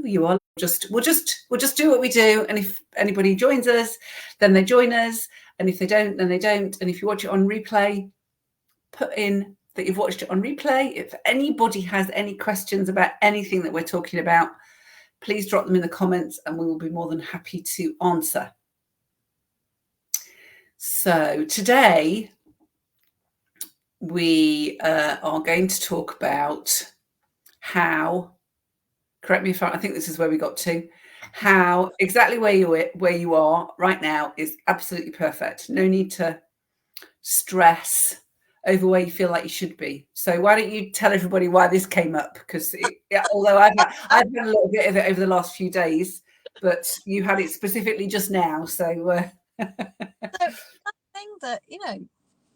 You are we'll just do what we do, and if anybody joins us, then they join us, and if they don't, then they don't. And if you watch it on replay, put in that you've watched it on replay. If anybody has any questions about anything that we're talking about, please drop them in the comments, and we will be more than happy to answer. So today we are going to talk about how, correct me if I think this is where we got to, how exactly where you are right now is absolutely perfect. No need to stress over where you feel like you should be. So why don't you tell everybody why this came up? Because although I've had a little bit of it over the last few days, but you had it specifically just now. So that thing that,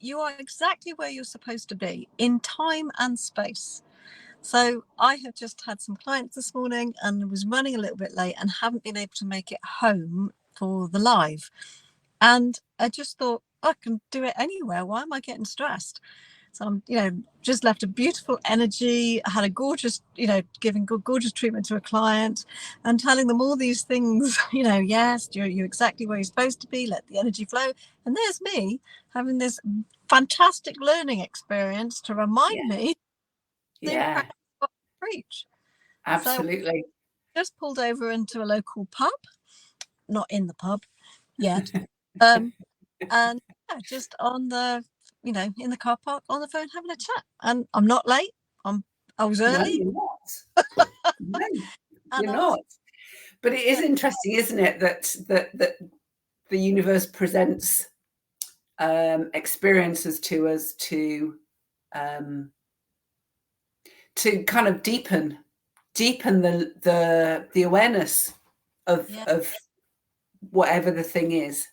you are exactly where you're supposed to be in time and space. So I have just had some clients this morning and was running a little bit late and haven't been able to make it home for the live. And I just thought, I can do it anywhere. Why am I getting stressed? So I'm, just left a beautiful energy. I had a gorgeous, giving gorgeous treatment to a client and telling them all these things, yes, you're exactly where you're supposed to be. Let the energy flow. And there's me having this fantastic learning experience to remind me. Yeah, Preach. absolutely. So just pulled over into a local pub, not in the pub yet. And just on the, in the car park on the phone having a chat. And I'm not late. I was early. No, you're not. No, you're not. But it is interesting, isn't it, that the universe presents experiences to us to kind of deepen the awareness of whatever the thing is.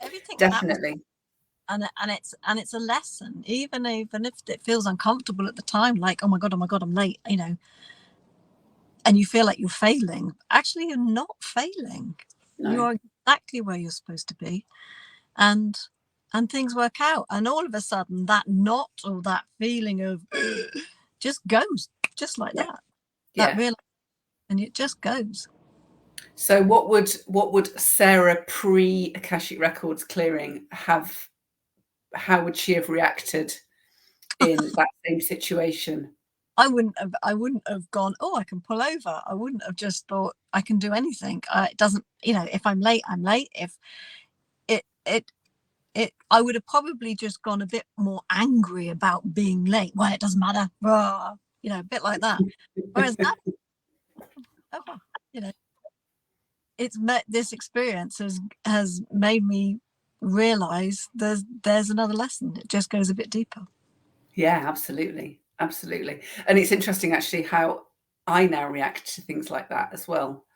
Everything Definitely. And it's a lesson, even if it feels uncomfortable at the time, like, oh my god, I'm late, and you feel like you're failing. Actually, you're not failing. No. You're exactly where you're supposed to be, and things work out, and all of a sudden that knot or that feeling of just goes, just like that. That real, and it just goes. So what would Sarah pre-Akashic Records clearing have? How would she have reacted in that same situation? I wouldn't have gone, oh, I can pull over. I wouldn't have just thought I can do anything. It doesn't, if I'm late, I'm late. If I would have probably just gone a bit more angry about being late. Well, it doesn't matter. A bit like that. Whereas that, it's this experience has made me realize there's another lesson. It just goes a bit deeper. Yeah, absolutely. And it's interesting actually how I now react to things like that as well.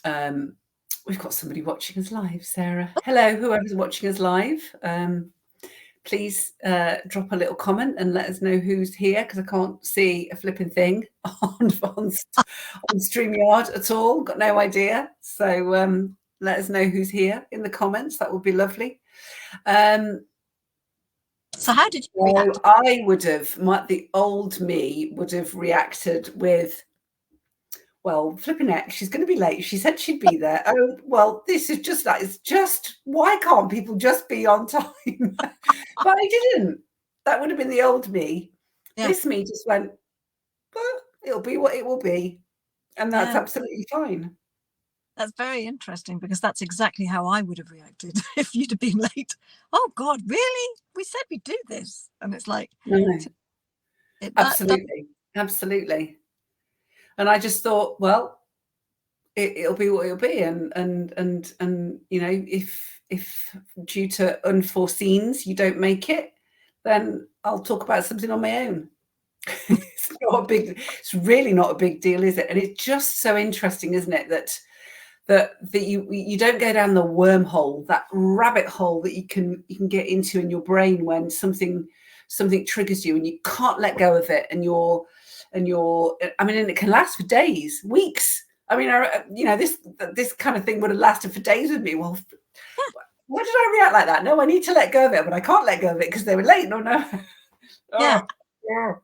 We've got somebody watching us live, Sarah. Hello, whoever's watching us live. Please drop a little comment and let us know who's here, because I can't see a flipping thing on StreamYard at all. Got no idea. So let us know who's here in the comments. That would be lovely. So how did you react? I would have, the old me would have reacted with, well, flipping heck, she's going to be late. She said she'd be there. Oh, well, this is just like, it's just, why can't people just be on time? But I didn't. That would have been the old me. Yeah. This me just went, well, it'll be what it will be. And that's absolutely fine. That's very interesting, because that's exactly how I would have reacted if you'd have been late. Oh God, really? We said we'd do this. And it's like, no. Absolutely. And I just thought, well, it'll be what it'll be. And if due to unforeseens you don't make it, then I'll talk about something on my own. It's really not a big deal, is it? And it's just so interesting, isn't it, that you don't go down the wormhole, that rabbit hole that you can get into in your brain when something triggers you and you can't let go of it, and it can last for days, weeks. I mean, this kind of thing would have lasted for days with me. Well, why did I react like that? No, I need to let go of it, but I can't let go of it because they were late. No. Yeah. Yeah.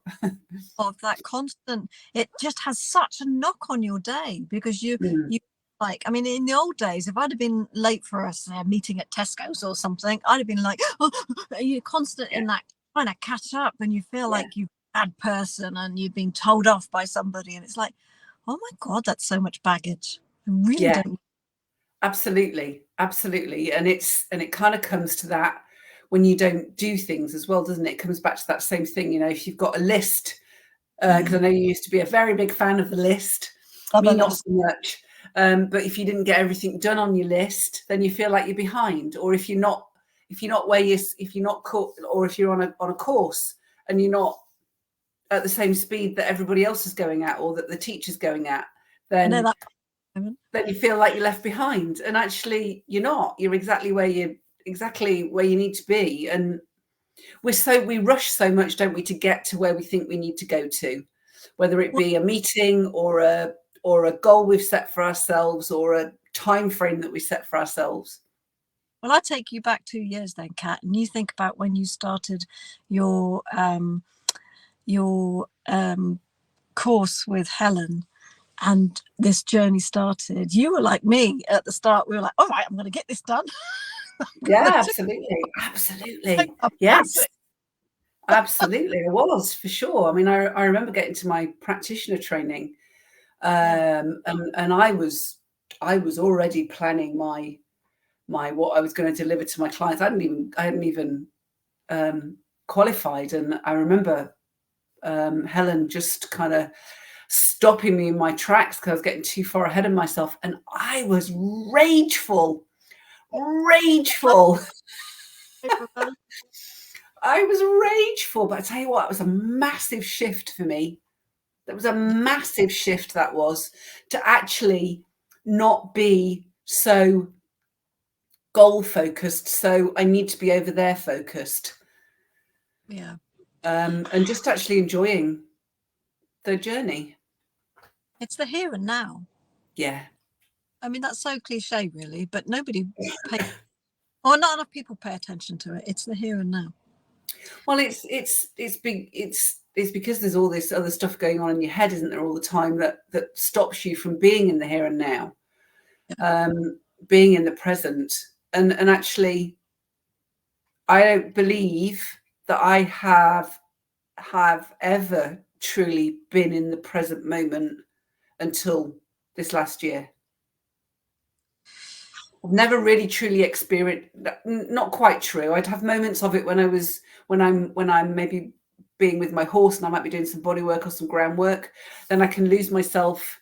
of that constant, it just has such a knock on your day, because you like, I mean, in the old days, if I'd have been late for a meeting at Tesco's or something, I'd have been like, oh, you're constant in that trying to catch up, and you feel like you're a bad person and you've been told off by somebody, and it's like, oh my God, that's so much baggage. I really don't. Absolutely, absolutely. And it kind of comes to that when you don't do things as well, doesn't it? It comes back to that same thing, you know, if you've got a list, because I know you used to be a very big fan of the list, me not so much. But if you didn't get everything done on your list, then you feel like you're behind. Or if you're not caught, or if you're on a course and you're not at the same speed that everybody else is going at, or that the teacher's going at, then you feel like you're left behind. And actually you're not. You're exactly where you need to be. And we rush so much, don't we, to get to where we think we need to go to, whether it be a meeting or a goal we've set for ourselves, or a time frame that we set for ourselves. Well, I take you back 2 years then, Kat, and you think about when you started your course with Helen, and this journey started. You were like me at the start. We were like, all right, I'm going to get this done. Yeah, absolutely. Yes, absolutely. It was, for sure. I mean, I remember getting to my practitioner training, and I was already planning my what I was going to deliver to my clients. I hadn't even qualified, and I remember Helen just kind of stopping me in my tracks because I was getting too far ahead of myself, and I was rageful. I was rageful, but I tell you what, it was a massive shift for me. That was a massive shift, that was, to actually not be so goal focused. So I need to be over there focused. Yeah. And just actually enjoying the journey. It's the here and now. Yeah. I mean, that's so cliche, really, but nobody pays, or not enough people pay attention to it. It's the here and now. Well, it's because there's all this other stuff going on in your head, isn't there, all the time, that stops you from being in the here and now, being in the present. And actually, I don't believe that I have ever truly been in the present moment until this last year. I've never really truly experienced, not quite true. I'd have moments of it when I'm maybe being with my horse and I might be doing some body work or some groundwork. Then I can lose myself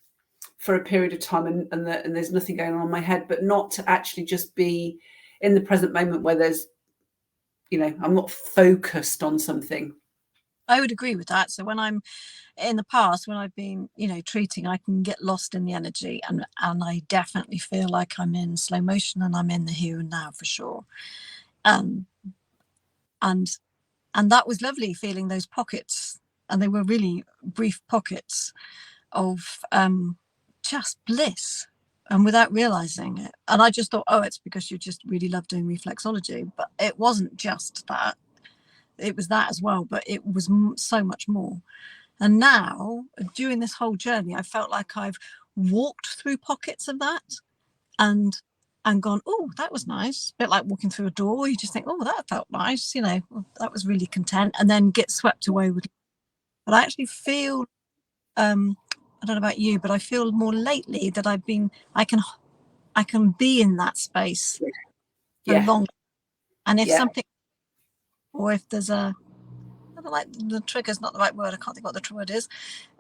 for a period of time and there's nothing going on in my head, but not to actually just be in the present moment where there's, you know, I'm not focused on something. I would agree with that. So when I'm in the past, when I've been, you know, treating, I can get lost in the energy, and I definitely feel like I'm in slow motion and I'm in the here and now for sure. And that was lovely, feeling those pockets, and they were really brief pockets of just bliss, and without realizing it. And I just thought, oh, it's because you just really love doing reflexology, but it wasn't just that. It was that as well, but it was so much more. And now, during this whole journey, I felt like I've walked through pockets of that and gone, oh, that was nice. A bit like walking through a door. You just think, oh, that felt nice. You know, that was really content, and then get swept away with. But I actually feel, I don't know about you, but I feel more lately that I can be in that space for longer. And if something, or if there's I don't like, the trigger's not the right word. I can't think what the word is.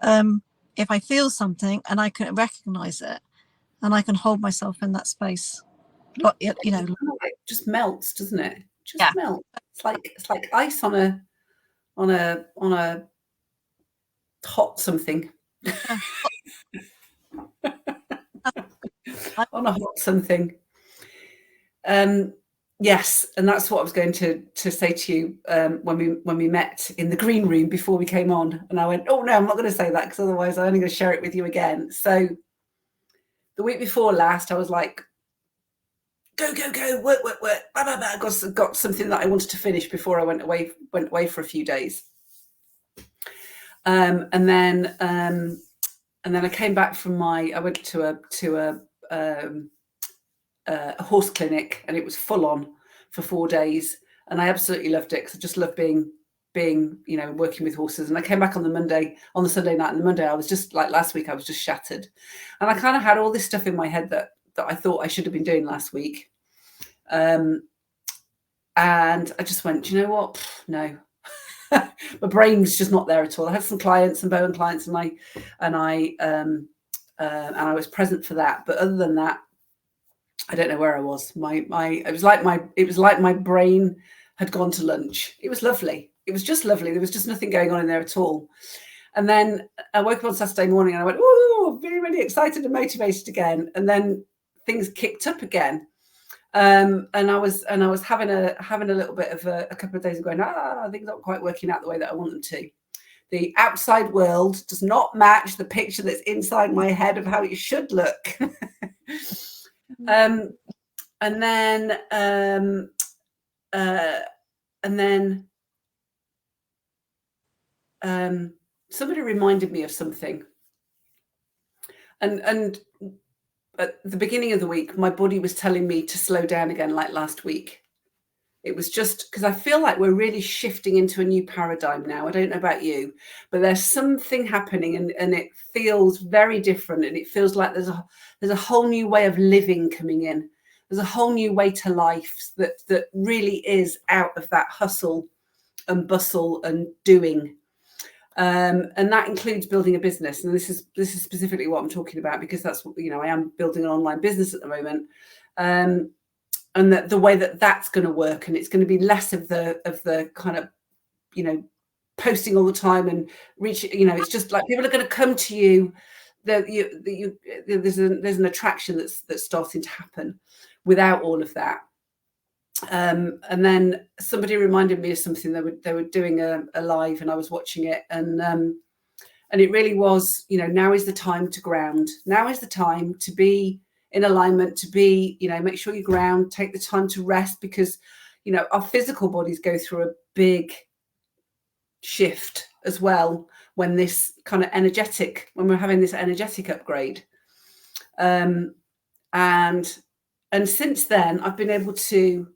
If I feel something and I can recognize it, and I can hold myself in that space, you know, it just melts, doesn't it? Just melts. It's like ice on a hot something. On a hot something. Yes, and that's what I was going to say to you when we met in the green room before we came on, and I went, oh no, I'm not going to say that because otherwise I'm only going to share it with you again. So the week before last, I was like, go, work, blah, blah, blah. Got something that I wanted to finish before I went away for a few days. And then I came back from I went to a horse clinic, and it was full on for 4 days, and I absolutely loved it because I just love being working with horses. And I came back on the Sunday night, and the Monday I was just like last week, I was just shattered, and I kind of had all this stuff in my head that I thought I should have been doing last week, and I just went, you know what, no. My brain's just not there at all. I had some clients, some Bowen clients, and I was present for that, but other than that, I don't know where I was. It was like my brain had gone to lunch. It was lovely. It was just lovely. There was just nothing going on in there at all. And then I woke up on Saturday morning and I went, oh, really, really excited and motivated again. And then things kicked up again. And I was having a little bit of a couple of days of going, things aren't quite working out the way that I want them to. The outside world does not match the picture that's inside my head of how it should look. And then somebody reminded me of something, and at the beginning of the week, my body was telling me to slow down again, like last week. It was just because I feel like we're really shifting into a new paradigm now. I don't know about you, but there's something happening, and it feels very different, and it feels like there's a whole new way of living coming in. There's a whole new way to life that really is out of that hustle and bustle and doing. And that includes building a business. And this is specifically what I'm talking about, because that's what, I am building an online business at the moment. And that the way that that's going to work, and it's going to be less of the kind of, posting all the time and reaching, it's just like people are going to come to you. There's an attraction that's starting to happen without all of that. And then somebody reminded me of something. They were doing a live, and I was watching it, and it really was, now is the time to ground. Now is the time to be in alignment, to be, make sure you ground, take the time to rest, because, our physical bodies go through a big shift as well when we're having this energetic upgrade. And since then, I've been able to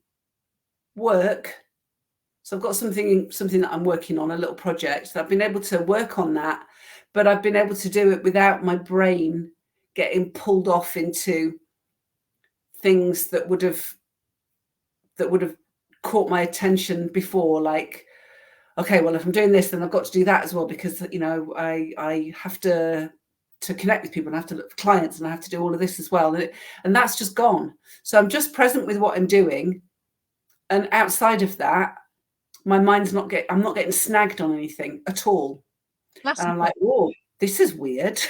work. So I've got something that I'm working on, a little project. So I've been able to work on that, but I've been able to do it without my brain getting pulled off into things that would have caught my attention before. Like, okay, well, if I'm doing this, then I've got to do that as well, because, I have to connect with people, and I have to look for clients, and I have to do all of this as well. And that's just gone. So I'm just present with what I'm doing. And outside of that, my mind's I'm not getting snagged on anything at all. And I'm like, whoa, this is weird.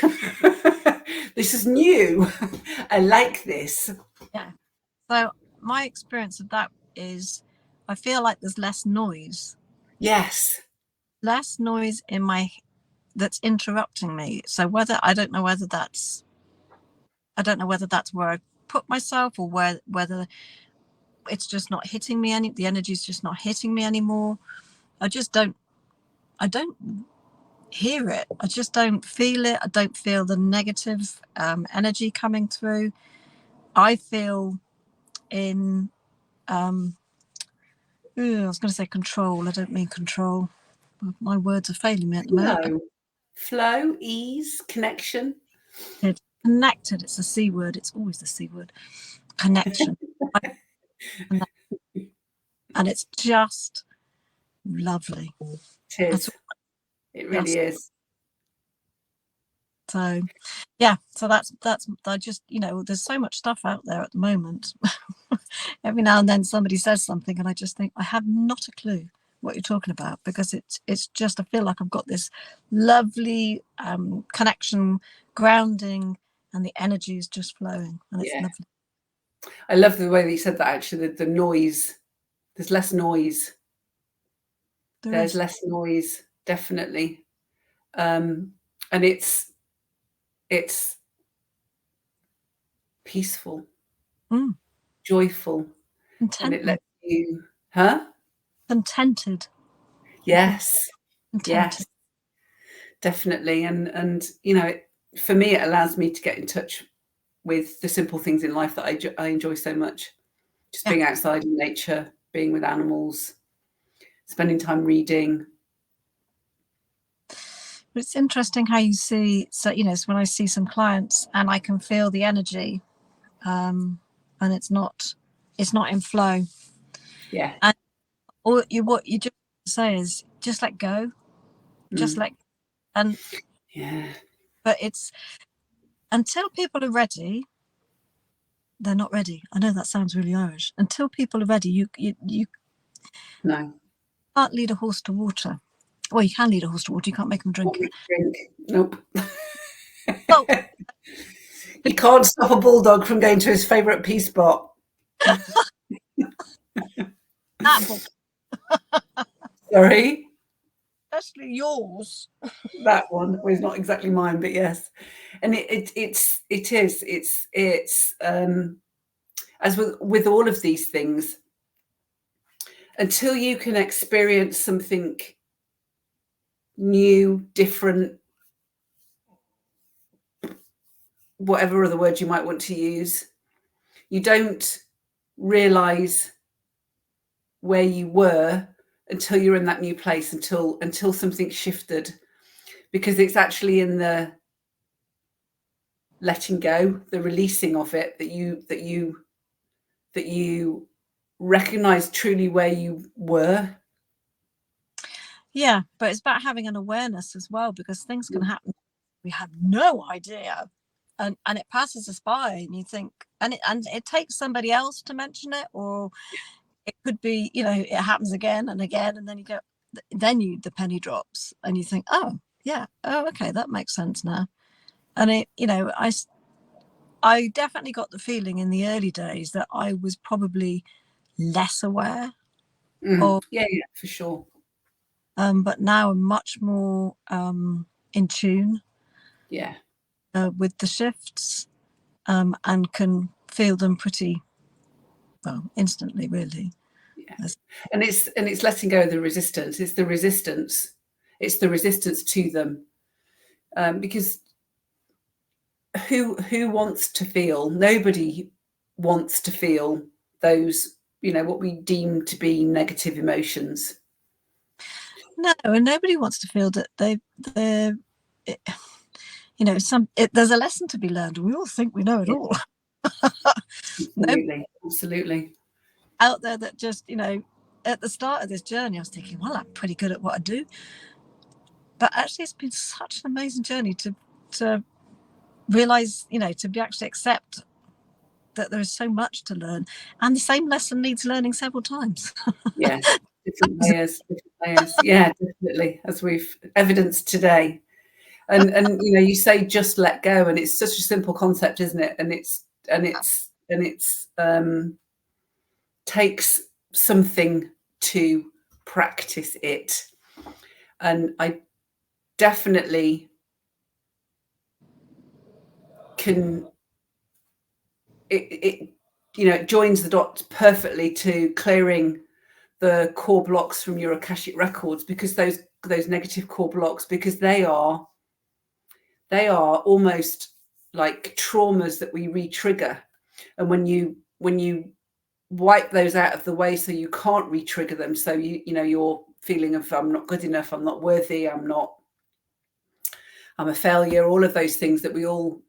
This is new. I like this. Yeah. So my experience of that is, I feel like there's less noise. Yes. Less noise that's interrupting me. So I don't know whether that's where I put myself, or whether it's just not hitting me the energy's just not hitting me anymore. I don't hear it. I just don't feel it. I don't feel the negative energy coming through. I feel in I was going to say control. I don't mean control. My words are failing me at the moment. Flow, ease, connection. It's connected. It's a C word. It's always the C word. Connection. And it's just lovely. It is. It really is. So, yeah. So that's I just, there's so much stuff out there at the moment. Every now and then somebody says something, and I just think, I have not a clue what you're talking about, because it's just, I feel like I've got this lovely connection, grounding, and the energy is just flowing, and it's lovely. I love the way that you said that, actually. The noise, there's less noise. There's less noise, definitely. And it's peaceful, joyful, and it lets you, contented. Yes. Contented. Yes. definitely. And you know, for me, it allows me to get in touch with the simple things in life that I enjoy so much. Just Yeah. being outside in nature, being with animals, spending time reading. But it's interesting how you see, so you know, so when I see some clients and I can feel the energy, and it's not in flow. Yeah. And what you just say is just let go, just let, and Yeah. but it's until people are ready, they're not ready. I know that sounds really Irish. Until people are ready, you No. can't lead a horse to water. Well, you can lead a horse to water. You can't make them drink it. Drink. Nope. Oh, You can't stop a bulldog from going to his favourite pee spot. that book, Sorry. especially yours. That one was not exactly mine, but yes. And it is. It's as with all of these things, until you can experience something new, different, whatever other word you might want to use, you don't realize where you were until you're in that new place, until something shifted, because it's actually in the letting go, the releasing of it, that you recognize truly where you were. Yeah, but it's about having an awareness as well, because things can happen we have no idea, and it passes us by, and you think, and it takes somebody else to mention it, or it could be, you know, it happens again and again, and then you go, then the penny drops, and you think, oh yeah, oh okay, that makes sense now. And it, you know, I definitely got the feeling in the early days that I was probably less aware of, Yeah, for sure. but now I'm much more in tune, Yeah. with the shifts, and can feel them pretty well instantly, really. Yeah. And it's letting go of the resistance. It's the resistance to them, because who wants to feel? Nobody wants to feel those, you know, what we deem to be negative emotions. No, and nobody wants to feel that they're you know, there's a lesson to be learned. We all think we know it all. Absolutely. Out there that just, you know, at the start of this journey, I was thinking, well, I'm pretty good at what I do. But actually, it's been such an amazing journey to realize, you know, to be actually accept that there is so much to learn, and the same lesson needs learning several times. Yeah, different layers. Yeah, definitely, as we've evidenced today. And you know, you say just let go, and it's such a simple concept, isn't it? And it's takes something to practice it. And I definitely can, it you know, it joins the dots perfectly to clearing the core blocks from your Akashic records, because those negative core blocks, because they are almost like traumas that we re-trigger. And when you wipe those out of the way, so you can't re-trigger them, so you know, your feeling of I'm not good enough, I'm not worthy, I'm a failure, all of those things that we all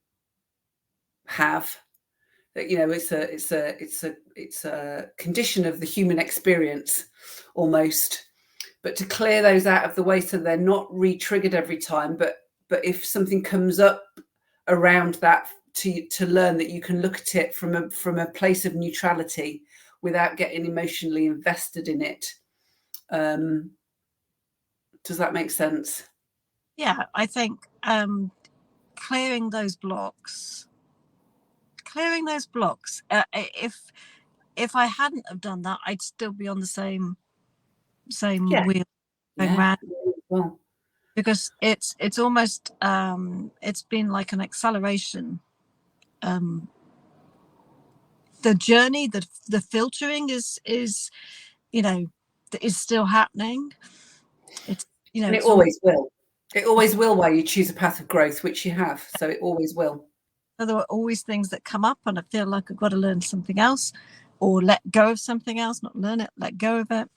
have, that, you know, it's a condition of the human experience almost. But to clear those out of the way so they're not re-triggered every time, but if something comes up around that, to learn that you can look at it from a place of neutrality without getting emotionally invested in it. Does that make sense? Yeah, I think clearing those blocks, if I hadn't have done that, I'd still be on the same Yeah. wheel going Yeah. round, Well, because it's almost it's been like an acceleration. The journey, the filtering is you know, is still happening. It's, you know, and it it's all, always will. It always will while you choose a path of growth, which you have. So it always will. So there are always things that come up and I feel like I've got to learn something else or let go of something else, not learn it, let go of it.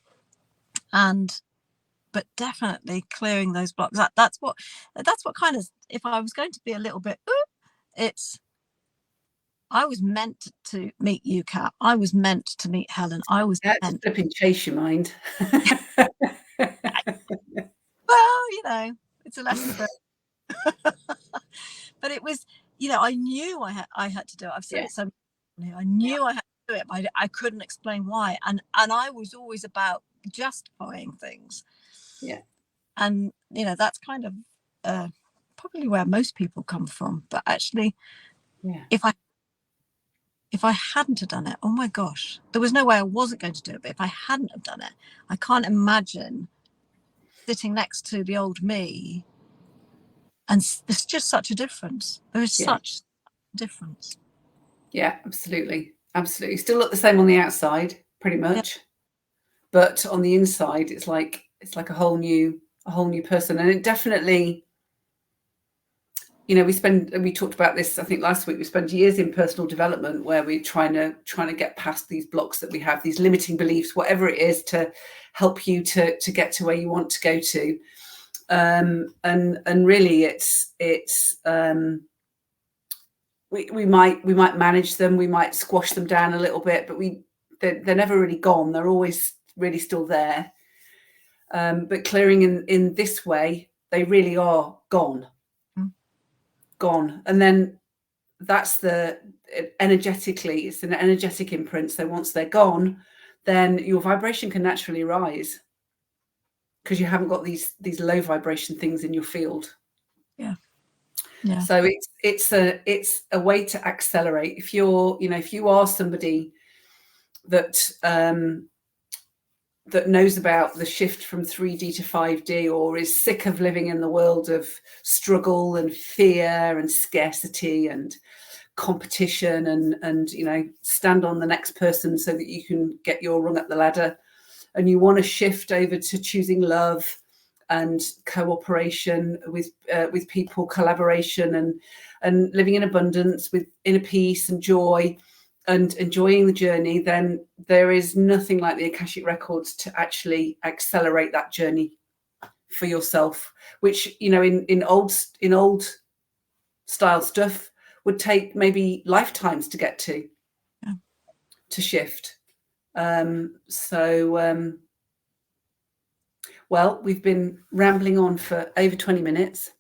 But definitely clearing those blocks. That's what kind of, if I was going to be a little bit, I was meant to meet you, Kat. I was meant to meet Helen. I was meant. Flip and chase your mind. Well, it's a lesson for but it was, I knew I had to do it. I've said it so many. I knew I had to do it, but I couldn't explain why. And I was always about justifying things. Yeah. And that's kind of probably where most people come from. But actually, if I hadn't have done it, oh my gosh, there was no way I wasn't going to do it. But if I hadn't have done it, I can't imagine sitting next to the old me. And there's just such a difference. There is such a difference. Yeah, absolutely. Absolutely. Still look the same on the outside, pretty much. Yeah. But on the inside, it's like a whole new person. And it definitely, we talked about this, I think last week, we spent years in personal development where we're trying to get past these blocks that we have, these limiting beliefs, whatever it is, to help you to get to where you want to go to. And really it's we might manage them, we might squash them down a little bit, but they're never really gone. They're always really still there. But clearing in this way, they really are gone. Gone. And then that's energetically, it's an energetic imprint. So once they're gone, then your vibration can naturally rise because you haven't got these low vibration things in your field. Yeah. So it's a way to accelerate. If you are somebody that that knows about the shift from 3D to 5D, or is sick of living in the world of struggle and fear and scarcity and competition and stand on the next person so that you can get your rung up the ladder, and you want to shift over to choosing love and cooperation with people, collaboration and living in abundance, with inner peace and joy and enjoying the journey, then there is nothing like the Akashic Records to actually accelerate that journey for yourself, which in old style stuff would take maybe lifetimes to get to shift. Well, we've been rambling on for over 20 minutes.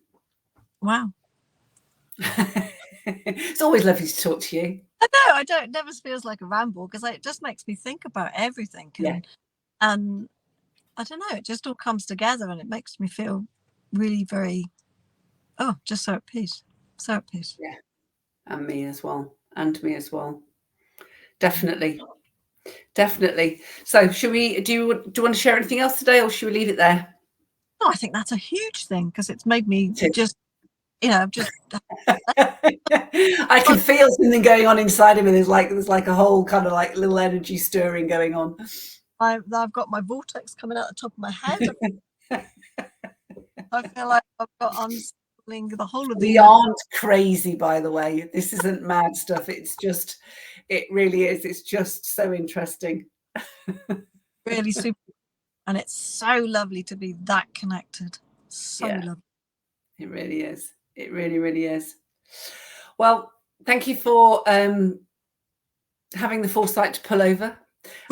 Wow. It's always lovely to talk to you. I know, it never feels like a ramble because it just makes me think about everything. And I don't know, it just all comes together and it makes me feel really very, just so at peace. So at peace. Yeah. And me as well. Definitely. So do you want to share anything else today, or should we leave it there? No, I think that's a huge thing because it's made me just I can feel something going on inside of me. There's like a whole kind of like little energy stirring going on. I've got my vortex coming out the top of my head. I feel like I've got unsettling the whole of the. We aren't crazy, by the way. This isn't mad stuff. It really is. It's just so interesting. Really super. And it's so lovely to be that connected. So lovely. It really is. It really, really is. Well, thank you for having the foresight to pull over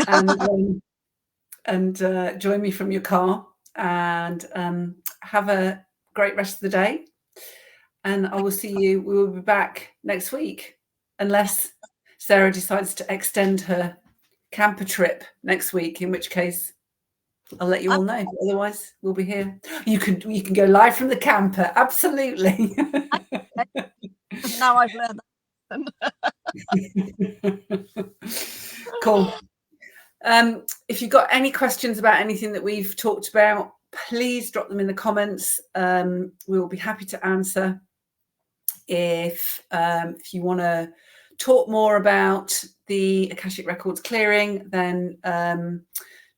and join me from your car, and have a great rest of the day. And I will see you. We will be back next week, unless Sarah decides to extend her camper trip next week, in which case I'll let you all know. Otherwise, we'll be here. You can go live from the camper. Absolutely. Now I've learned that. Cool. If you've got any questions about anything that we've talked about, please drop them in the comments. We will be happy to answer. If you want to talk more about the Akashic Records clearing, then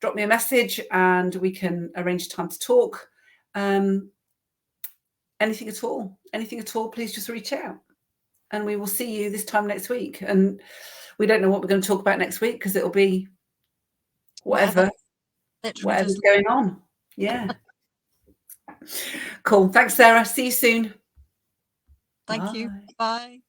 drop me a message and we can arrange time to talk. anything at all, please just reach out, and we will see you this time next week. And we don't know what we're going to talk about next week, because it'll be whatever's going on. Yeah. Cool. Thanks, Sarah. See you soon. Thank you. Bye.